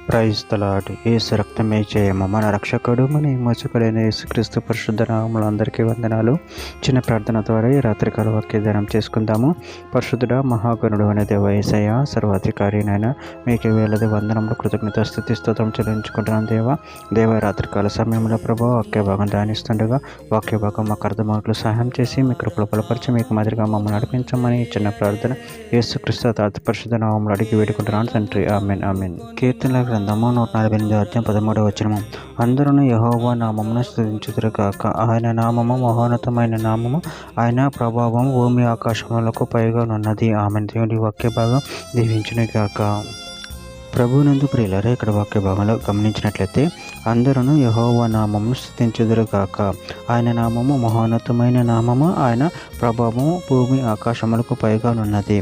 Praise the lord. యేసు రక్తమే జయము. మన రక్షకుడు మన విమోచకుడైన యేసుక్రీస్తు పరిశుద్ధ నామములో అందరికీ వందనాలు. చిన్న ప్రార్థన ద్వారా ఈ రాత్రికాల వాక్యదానం చేసుకుందాము. పరిశుద్ధుడా మహాగణుడు అనే దేవ యేసయ్య, సర్వాధికారినైనా మీకు వేలది వందనములు కృతజ్ఞత స్తుతి స్తోత్రం చెల్లించుకుంటున్నాను దేవ రాత్రికాల సమయంలో ప్రభు వాక్య భాగం ధ్యానిస్తుండగా వాక్య భాగం మాకు అర్థమవుట్లు సహాయం చేసి మీ కృపలో బలపరిచి మీకు మాదిరిగా మమ్మల్ని నడిపించమని చిన్న ప్రార్థన యేసుక్రీస్తు పరిశుద్ధ నామములో అడిగి వేడుకుంటున్నాను తండ్రి. Amen amen. కీర్తనల గ్రంథము 148 అధ్యాయం 13వ వచనము. అందరూ యెహోవా నామమును స్తుతించుదురుగాక. ఆయన నామము మహోన్నతమైన నామము, ఆయన ప్రభావం భూమి ఆకాశములకు పైగా ఉన్నది. ఆమెన్. దేవుడి వాక్య భాగం దీవించునుగాక. ప్రభువునందు ప్రియులారా, ఇక్కడ వాక్య భాగంలో గమనించినట్లయితే అందరూ యెహోవా నామమును స్తుతించుదురుగాక. ఆయన నామము మహోన్నతమైన నామము, ఆయన ప్రభావము భూమి ఆకాశములకు పైగా ఉన్నది.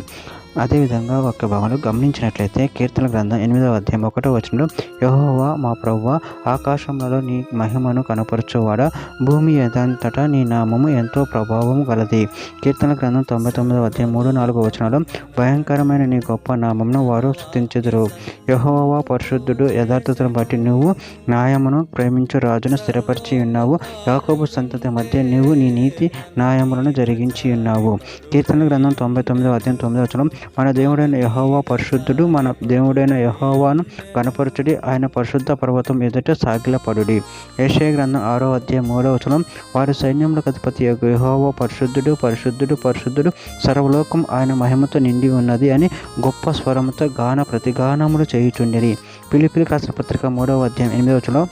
అదేవిధంగా వాక్య భాగంలో గమనించినట్లయితే కీర్తన గ్రంథం 8వ అధ్యాయం 1వ వచనంలో యెహోవా మా ప్రభువా, ఆకాశంలో నీ మహిమను కనపరచువాడా, భూమి ఎదంతటా నీ నామము ఎంతో ప్రభావం గలది. కీర్తన గ్రంథం 99వ అధ్యాయం 3-4 వచనాలు భయంకరమైన నీ గొప్ప నామమును వారు స్తుతించుదురు. యెహోవా పరిశుద్ధుడు, యథార్థతను బట్టి నువ్వు న్యాయమును ప్రేమించు రాజును స్థిరపరిచి ఉన్నావు. యాకోబు సంతతి మధ్య నీవు నీ నీతి న్యాయములను జరిగించి ఉన్నావు. కీర్తన గ్రంథం 99వ అధ్యాయం 9వ వచనం మన దేవుడైన యెహోవా పరిశుద్ధుడు, మన దేవుడైన యెహోవాను కనపరచుడి, ఆయన పరిశుద్ధ పర్వతం ఎదుట సాగిలపడుడి. యెషయా గ్రంథం 6వ అధ్యాయం 3వ వచనం వారి సైన్యములకు అధిపతి యెహోవా పరిశుద్ధుడు, పరిశుద్ధుడు, పరిశుద్ధుడు, సర్వలోకం ఆయన మహిమతో నిండి ఉన్నది అని గొప్ప స్వరముతో గాన ప్రతిగానములు చేయుచుండిరి. ఫిలిప్పీయులకు రాసిన పత్రిక 3వ అధ్యాయం 8వ వచనం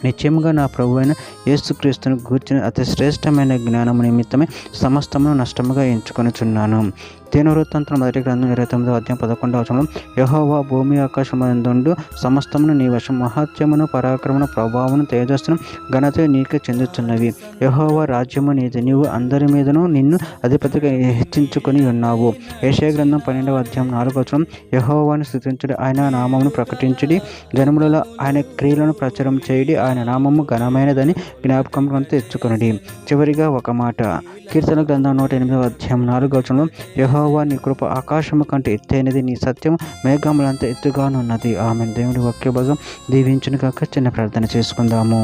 నిశ్చయముగా నా ప్రభువైన యేసుక్రీస్తును గూర్చిన అతి శ్రేష్టమైన జ్ఞానము నిమిత్తమే సమస్తమును నష్టముగా ఎంచుకొనుచున్నాను. దినవృత్తాంతం 1వ గ్రంథం 29వ అధ్యాయం 11వ వచనం యెహోవా భూమి ఆకాశమందుండు సమస్తమును నీ వశం, మహత్యమును పరాక్రమను ప్రభావమును తేజస్సును ఘనత నీకే చెందుతున్నవి. యెహోవా రాజ్యము నీది, నీవు అందరి మీదను నిన్ను అధిపతిగా హెచ్చించుకొని ఉన్నావు. యెషయా గ్రంథం 12వ అధ్యాయం 4వ వచనం యెహోవాను స్తుతించుడి, ఆయన నామమును ప్రకటించుడి, జనములలో ఆయన క్రియలను ప్రచారం చేయుడి, ఆయన నామము ఘనమైనదని జ్ఞాపకం తెచ్చుకొనుడి. చివరిగా ఒక మాట, కీర్తన గ్రంథం 108వ అధ్యాయం 4వ వచనం యెహోవా నీ కృప ఆకాశము కంటే ఎత్తైనది, నీ సత్యం మేఘములంత ఎత్తుగానున్నది. ఆమె. దేవుడి వాక్య భాగం దీవించును కాక. చిన్న ప్రార్థన చేసుకుందాము.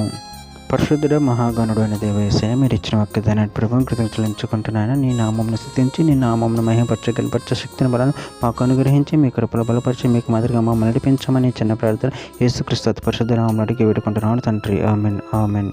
పరిశుద్ధుడ మహాగణుడు అనే దేవ యేసయ్య, మీరు ఇచ్చిన వాక్యదాన్ని ప్రభుత్వం కృతజ్ఞతలుంచుకుంటున్నాను. నీ నామమును స్తుతించి నీ నామమును మహిమపరచ కనపరచ శక్తిని బలను మాకు అనుగ్రహించి మీ కృపలో బలపరిచి మీకు మాదిరిగా మమ్మల్ని నడిపించమని చిన్న ప్రార్థన యేసుక్రీస్తు పరిశుద్ధ నామములో అడిగి వేడుకుంటున్నాను తండ్రి. Amen amen.